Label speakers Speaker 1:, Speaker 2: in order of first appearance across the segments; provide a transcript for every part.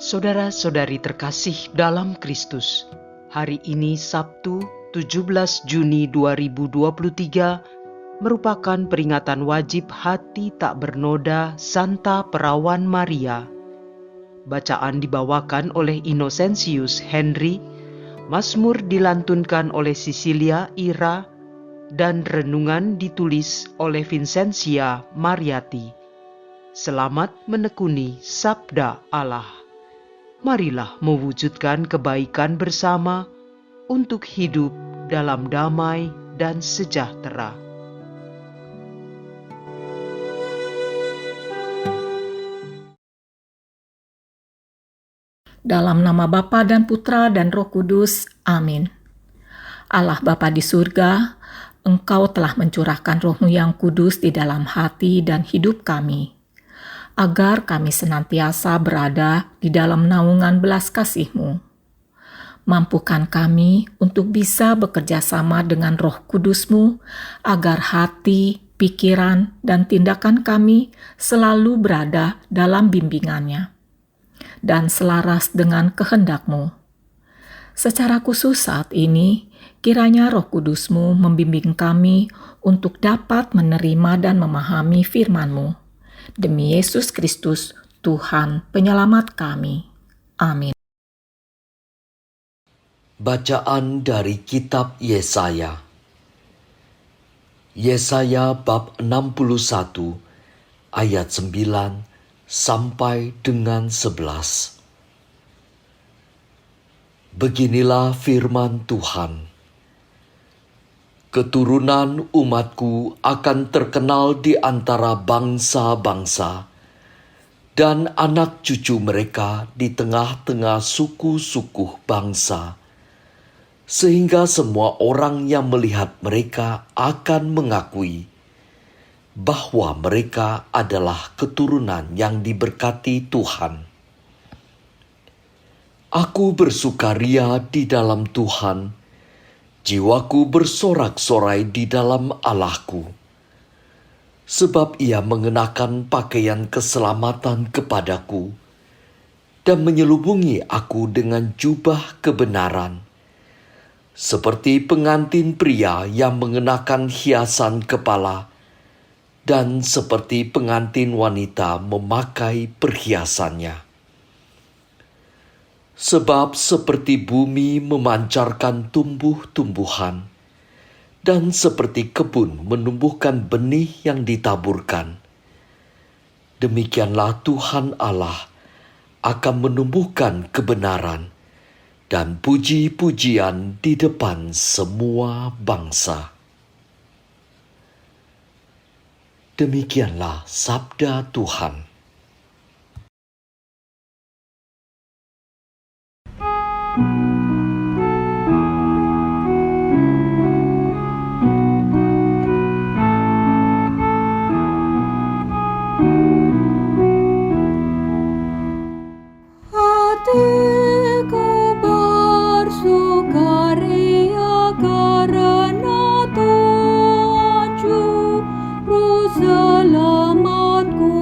Speaker 1: Saudara-saudari terkasih dalam Kristus, hari ini Sabtu 17 Juni 2023 merupakan peringatan wajib hati tak bernoda Santa Perawan Maria. Bacaan dibawakan oleh Innocentius Henry, Mazmur dilantunkan oleh Cecilia Ira, dan renungan ditulis oleh Vincentia Mariati. Selamat menekuni Sabda Allah. Marilah mewujudkan kebaikan bersama untuk hidup dalam damai dan sejahtera.
Speaker 2: Dalam nama Bapa dan Putra dan Roh Kudus. Amin. Allah Bapa di surga, Engkau telah mencurahkan Roh-Mu yang kudus di dalam hati dan hidup kami, agar kami senantiasa berada di dalam naungan belas kasih-Mu. Mampukan kami untuk bisa bekerja sama dengan Roh Kudus-Mu, agar hati, pikiran, dan tindakan kami selalu berada dalam bimbingannya dan selaras dengan kehendak-Mu. Secara khusus saat ini, kiranya Roh Kudus-Mu membimbing kami untuk dapat menerima dan memahami firman-Mu. Demi Yesus Kristus, Tuhan Penyelamat kami. Amin.
Speaker 3: Bacaan dari Kitab Yesaya. Yesaya bab 61 ayat 9 sampai dengan 11. Beginilah firman Tuhan. Keturunan umatku akan terkenal di antara bangsa-bangsa, dan anak cucu mereka di tengah-tengah suku-suku bangsa, sehingga semua orang yang melihat mereka akan mengakui bahwa mereka adalah keturunan yang diberkati Tuhan. Aku bersukaria di dalam Tuhan, jiwaku bersorak-sorai di dalam Allahku, sebab Ia mengenakan pakaian keselamatan kepadaku dan menyelubungi aku dengan jubah kebenaran, seperti pengantin pria yang mengenakan hiasan kepala dan seperti pengantin wanita memakai perhiasannya. Sebab seperti bumi memancarkan tumbuh-tumbuhan, dan seperti kebun menumbuhkan benih yang ditaburkan, demikianlah Tuhan Allah akan menumbuhkan kebenaran dan puji-pujian di depan semua bangsa. Demikianlah sabda Tuhan.
Speaker 4: Hatiku bersukaria karena Tuhan Juru Selamatku.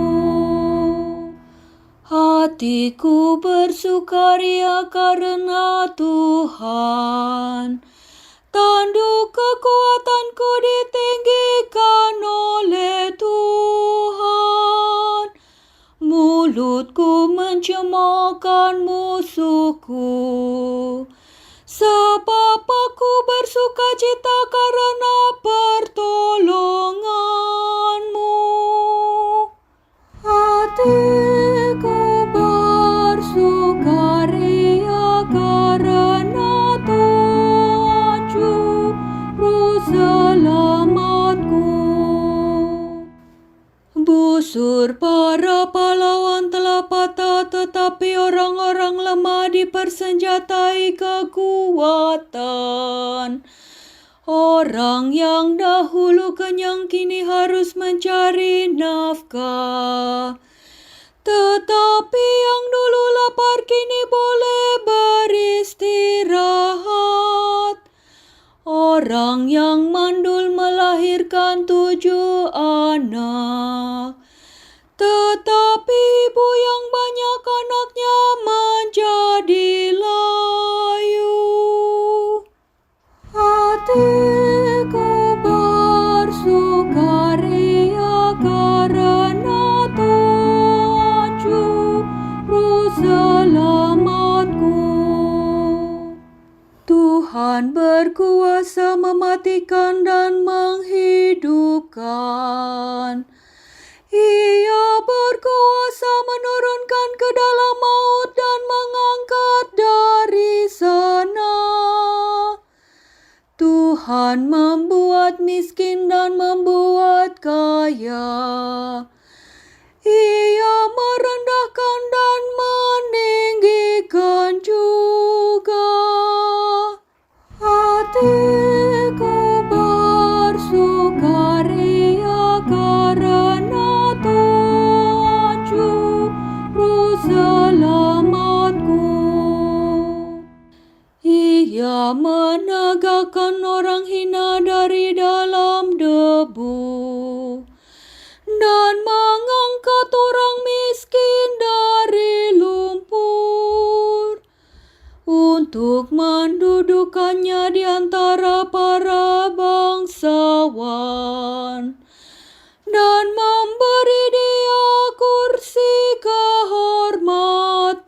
Speaker 4: Hatiku bersukaria karena Tuhan, tanduk kekuatanku ditinggikan oleh Tuhan. Mulutku mencemoohkan musuhku, sebab aku bersukacita karena pertolongan-Mu. Hatiku bersukaria karena Tuhan Juru Selamatku. Busur para pahlawan telah patah, tetapi orang-orang lemah dipersenjatai kekuatan. Orang yang dahulu kenyang kini harus mencari nafkah, tetapi yang dulu lapar kini boleh beristirahat. Orang yang mandul melahirkan 7 anak, tetapi ibu yang banyak anaknya Tuhan berkuasa mematikan dan menghidupkan. Ia berkuasa menurunkan ke dalam maut dan mengangkat dari sana. Tuhan membuat miskin dan membuat kaya. Ia merendahkan dan meninggikan juga. Hatiku bersukaria karena Tuhan Juru Selamatku. Ia menegakkan orang hina dari dalam debu dan mengangkat orang miskin dari lumpur untuk mendudukannya di antara para bangsawan dan memberi dia kursi kehormatan.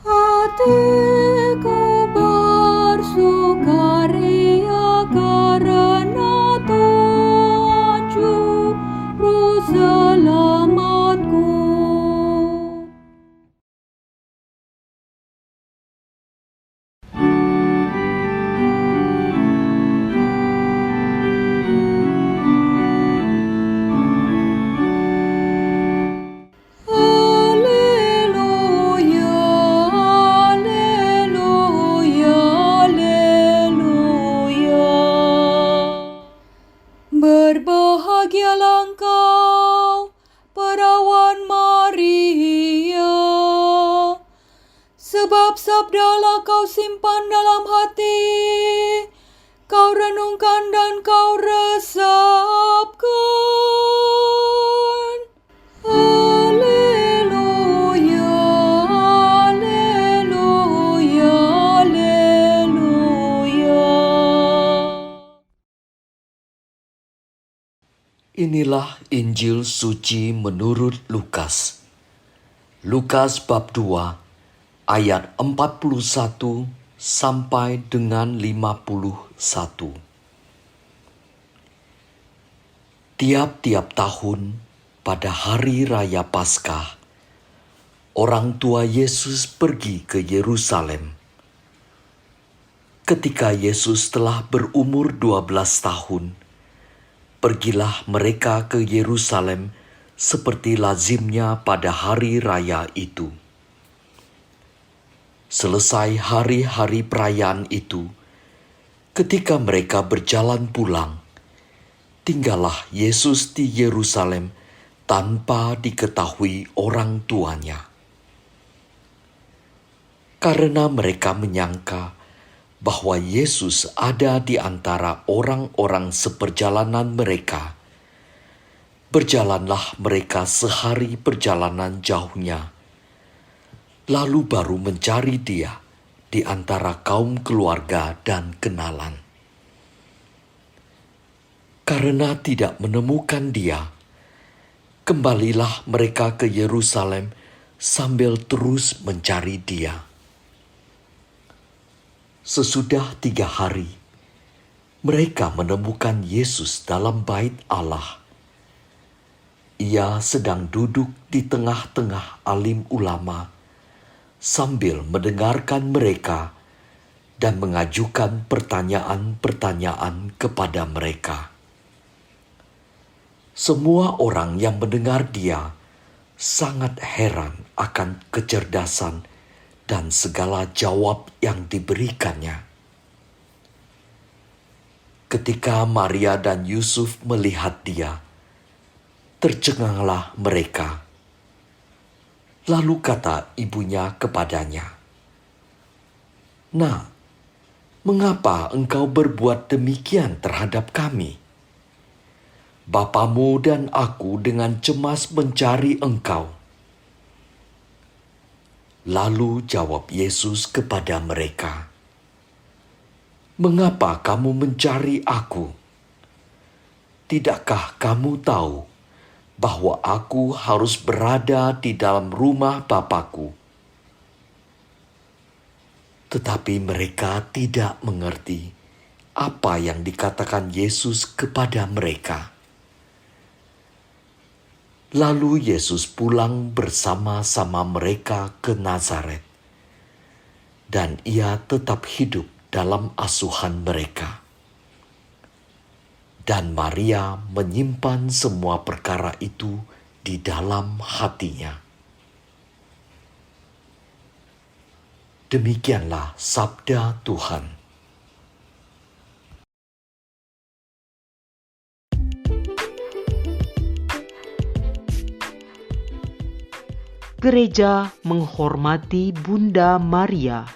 Speaker 4: Hatiku bersukaria karena Tuhan Juru Selamatku. Berbahagialah engkau, perawan Maria, sebab sabdalah kau simpan dalam hati, kau renungkan dan kau resapkan. Haleluya, haleluya, haleluya.
Speaker 3: Inilah Injil suci menurut Lukas. Lukas bab 2 ayat 41 sampai dengan 51. Tiap-tiap tahun pada hari raya Paskah, orang tua Yesus pergi ke Yerusalem. Ketika Yesus telah berumur 12 tahun, pergilah mereka ke Yerusalem seperti lazimnya pada hari raya itu. Selesai hari-hari perayaan itu, ketika mereka berjalan pulang, tinggallah Yesus di Yerusalem tanpa diketahui orang tuanya. Karena mereka menyangka bahwa Yesus ada di antara orang-orang seperjalanan mereka, berjalanlah mereka sehari perjalanan jauhnya, lalu baru mencari dia di antara kaum keluarga dan kenalan. Karena tidak menemukan dia, kembalilah mereka ke Yerusalem sambil terus mencari dia. Sesudah 3 hari, mereka menemukan Yesus dalam bait Allah. Ia sedang duduk di tengah-tengah alim ulama sambil mendengarkan mereka dan mengajukan pertanyaan-pertanyaan kepada mereka. Semua orang yang mendengar dia sangat heran akan kecerdasan dan segala jawab yang diberikannya. Ketika Maria dan Yusuf melihat dia, tercenganglah mereka. Lalu kata ibunya kepadanya, "Nak, mengapa engkau berbuat demikian terhadap kami? Bapamu dan aku dengan cemas mencari engkau." Lalu jawab Yesus kepada mereka, "Mengapa kamu mencari aku? Tidakkah kamu tahu bahwa aku harus berada di dalam rumah Bapa-Ku? Tetapi mereka tidak mengerti apa yang dikatakan Yesus kepada mereka. Lalu Yesus pulang bersama-sama mereka ke Nazaret, dan ia tetap hidup dalam asuhan mereka. Dan Maria menyimpan semua perkara itu di dalam hatinya. Demikianlah sabda Tuhan.
Speaker 1: Gereja menghormati Bunda Maria.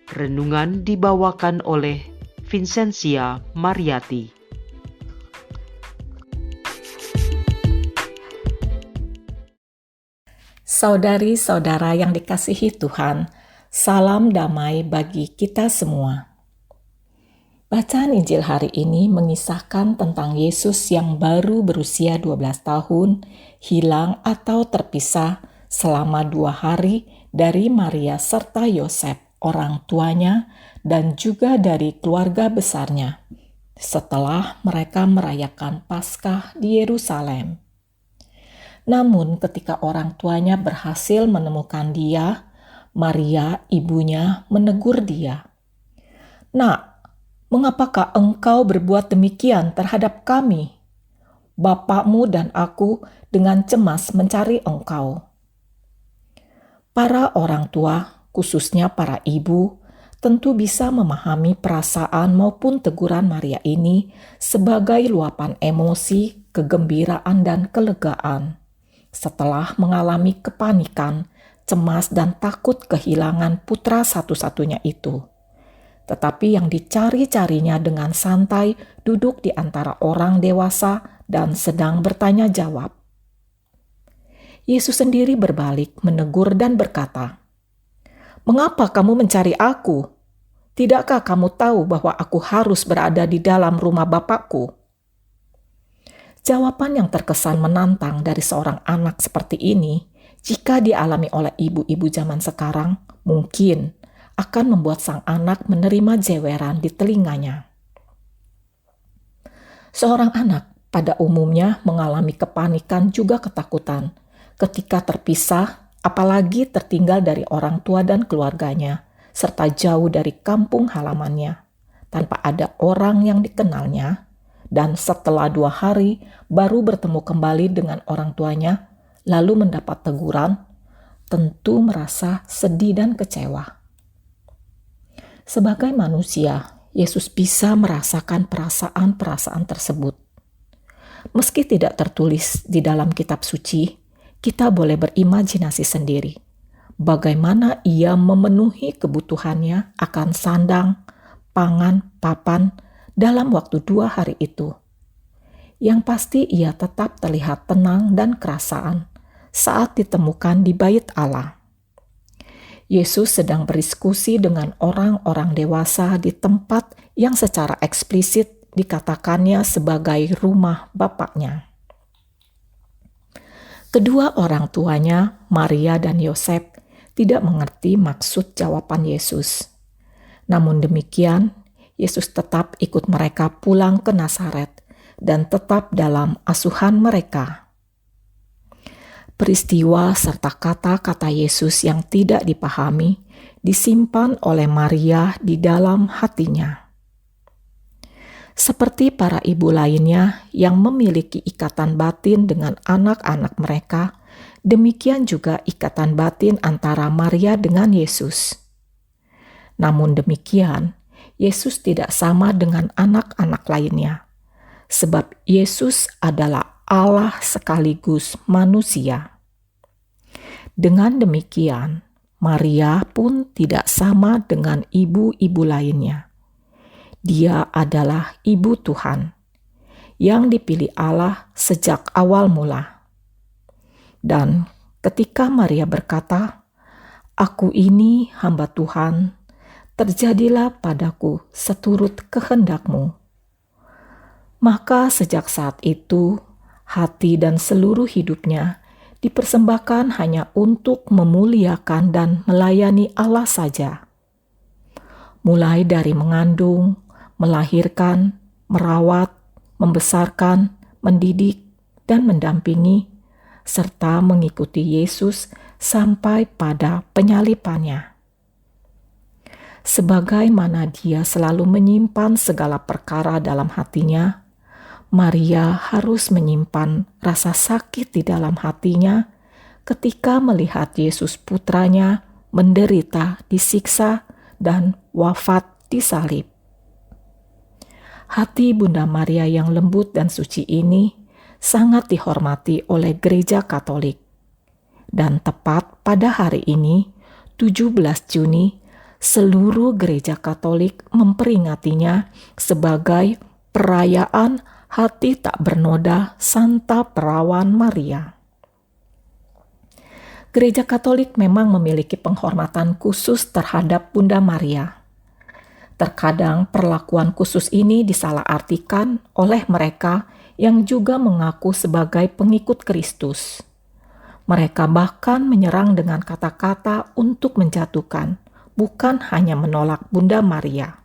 Speaker 1: Renungan dibawakan oleh Vincentia Mariati.
Speaker 2: Saudari-saudara yang dikasihi Tuhan, salam damai bagi kita semua. Bacaan Injil hari ini mengisahkan tentang Yesus yang baru berusia 12 tahun, hilang atau terpisah selama 2 hari dari Maria serta Yosef, orang tuanya, dan juga dari keluarga besarnya, setelah mereka merayakan Paskah di Yerusalem. Namun ketika orang tuanya berhasil menemukan dia, Maria, ibunya, menegur dia. "Nak, mengapakah engkau berbuat demikian terhadap kami? Bapakmu dan aku dengan cemas mencari engkau." Para orang tua, khususnya para ibu, tentu bisa memahami perasaan maupun teguran Maria ini sebagai luapan emosi, kegembiraan, dan kelegaan setelah mengalami kepanikan, cemas, dan takut kehilangan putra satu-satunya itu. Tetapi yang dicari-carinya dengan santai duduk di antara orang dewasa dan sedang bertanya jawab. Yesus sendiri berbalik menegur dan berkata, "Mengapa kamu mencari aku? Tidakkah kamu tahu bahwa aku harus berada di dalam rumah Bapakku?" Jawaban yang terkesan menantang dari seorang anak seperti ini, jika dialami oleh ibu-ibu zaman sekarang, mungkin akan membuat sang anak menerima jeweran di telinganya. Seorang anak pada umumnya mengalami kepanikan juga ketakutan ketika terpisah, apalagi tertinggal dari orang tua dan keluarganya, serta jauh dari kampung halamannya, tanpa ada orang yang dikenalnya, dan setelah 2 hari baru bertemu kembali dengan orang tuanya, lalu mendapat teguran, tentu merasa sedih dan kecewa. Sebagai manusia, Yesus bisa merasakan perasaan-perasaan tersebut. Meski tidak tertulis di dalam kitab suci, kita boleh berimajinasi sendiri bagaimana ia memenuhi kebutuhannya akan sandang, pangan, papan dalam waktu 2 hari itu. Yang pasti ia tetap terlihat tenang dan kerasaan saat ditemukan di bait Allah. Yesus sedang berdiskusi dengan orang-orang dewasa di tempat yang secara eksplisit dikatakannya sebagai rumah Bapaknya. Kedua orang tuanya, Maria dan Yosef, tidak mengerti maksud jawaban Yesus. Namun demikian, Yesus tetap ikut mereka pulang ke Nazaret dan tetap dalam asuhan mereka. Peristiwa serta kata-kata Yesus yang tidak dipahami disimpan oleh Maria di dalam hatinya. Seperti para ibu lainnya yang memiliki ikatan batin dengan anak-anak mereka, demikian juga ikatan batin antara Maria dengan Yesus. Namun demikian, Yesus tidak sama dengan anak-anak lainnya, sebab Yesus adalah Allah sekaligus manusia. Dengan demikian, Maria pun tidak sama dengan ibu-ibu lainnya. Dia adalah ibu Tuhan, yang dipilih Allah sejak awal mula. Dan ketika Maria berkata, "Aku ini hamba Tuhan, terjadilah padaku seturut kehendak-Mu," maka sejak saat itu, hati dan seluruh hidupnya dipersembahkan hanya untuk memuliakan dan melayani Allah saja, mulai dari mengandung, melahirkan, merawat, membesarkan, mendidik, dan mendampingi, serta mengikuti Yesus sampai pada penyalipannya. Sebagaimana dia selalu menyimpan segala perkara dalam hatinya, Maria harus menyimpan rasa sakit di dalam hatinya ketika melihat Yesus putranya menderita, disiksa, dan wafat di salib. Hati Bunda Maria yang lembut dan suci ini sangat dihormati oleh Gereja Katolik. Dan tepat pada hari ini, 17 Juni, seluruh Gereja Katolik memperingatinya sebagai perayaan Hati Tak Bernoda Santa Perawan Maria. Gereja Katolik memang memiliki penghormatan khusus terhadap Bunda Maria. Terkadang perlakuan khusus ini disalahartikan oleh mereka yang juga mengaku sebagai pengikut Kristus. Mereka bahkan menyerang dengan kata-kata untuk menjatuhkan, bukan hanya menolak Bunda Maria.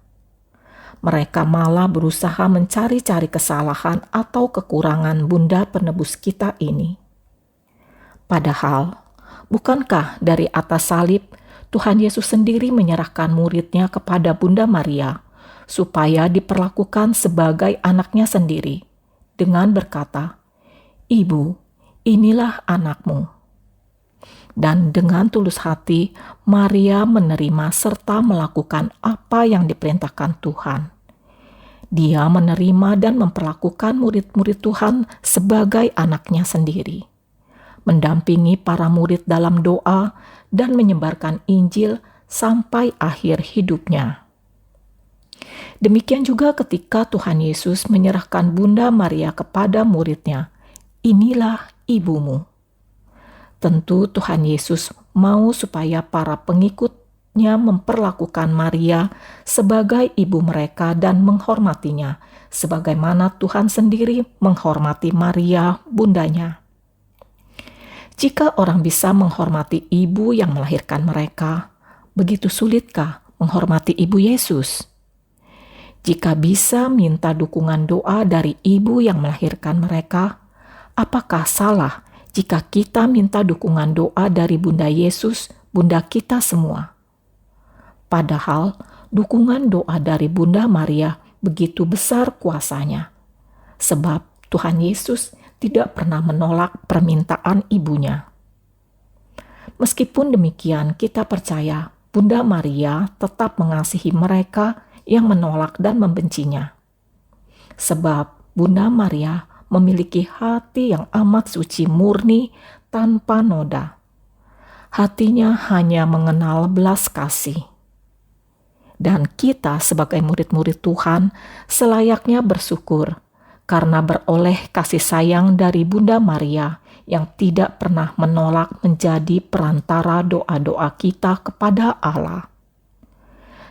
Speaker 2: Mereka malah berusaha mencari-cari kesalahan atau kekurangan Bunda Penebus kita ini. Padahal, bukankah dari atas salib Tuhan Yesus sendiri menyerahkan muridnya kepada Bunda Maria supaya diperlakukan sebagai anaknya sendiri dengan berkata, "Ibu, inilah anakmu." Dan dengan tulus hati, Maria menerima serta melakukan apa yang diperintahkan Tuhan. Dia menerima dan memperlakukan murid-murid Tuhan sebagai anaknya sendiri, mendampingi para murid dalam doa dan menyebarkan Injil sampai akhir hidupnya. Demikian juga ketika Tuhan Yesus menyerahkan Bunda Maria kepada muridnya, "Inilah ibumu." Tentu Tuhan Yesus mau supaya para pengikutnya memperlakukan Maria sebagai ibu mereka dan menghormatinya, sebagaimana Tuhan sendiri menghormati Maria, bundanya. Jika orang bisa menghormati ibu yang melahirkan mereka, begitu sulitkah menghormati ibu Yesus? Jika bisa minta dukungan doa dari ibu yang melahirkan mereka, apakah salah jika kita minta dukungan doa dari Bunda Yesus, Bunda kita semua? Padahal dukungan doa dari Bunda Maria begitu besar kuasanya, sebab Tuhan Yesus tidak pernah menolak permintaan ibunya. Meskipun demikian, kita percaya Bunda Maria tetap mengasihi mereka yang menolak dan membencinya. Sebab Bunda Maria memiliki hati yang amat suci murni tanpa noda. Hatinya hanya mengenal belas kasih. Dan kita sebagai murid-murid Tuhan selayaknya bersyukur karena beroleh kasih sayang dari Bunda Maria yang tidak pernah menolak menjadi perantara doa-doa kita kepada Allah.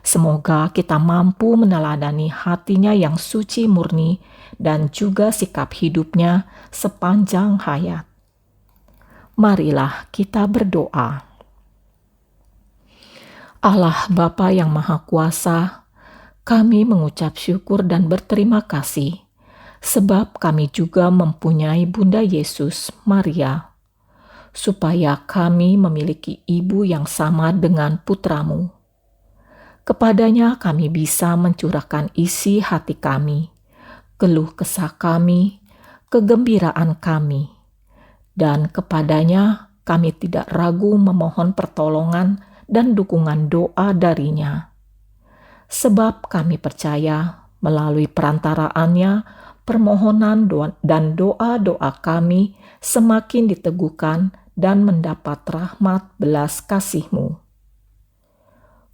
Speaker 2: Semoga kita mampu meneladani hatinya yang suci murni dan juga sikap hidupnya sepanjang hayat. Marilah kita berdoa. Allah Bapa yang Maha Kuasa, kami mengucap syukur dan berterima kasih sebab kami juga mempunyai Bunda Yesus, Maria, supaya kami memiliki ibu yang sama dengan putramu. Kepadanya kami bisa mencurahkan isi hati kami, keluh kesah kami, kegembiraan kami, dan kepadanya kami tidak ragu memohon pertolongan dan dukungan doa darinya. Sebab kami percaya melalui perantaraannya, permohonan dan doa-doa kami semakin diteguhkan dan mendapat rahmat belas kasih-Mu.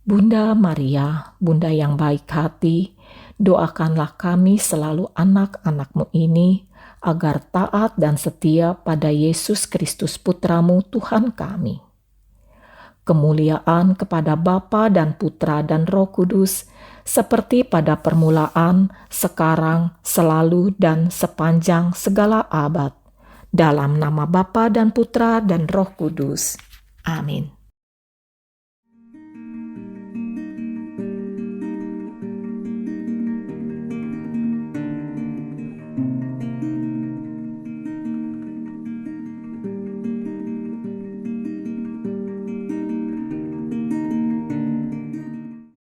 Speaker 2: Bunda Maria, Bunda yang baik hati, doakanlah kami selalu anak-anak-Mu ini agar taat dan setia pada Yesus Kristus Putra-Mu Tuhan kami. Kemuliaan kepada Bapa dan Putra dan Roh Kudus, seperti pada permulaan, sekarang, selalu, dan sepanjang segala abad. Dalam nama Bapa dan Putra dan Roh Kudus. Amin.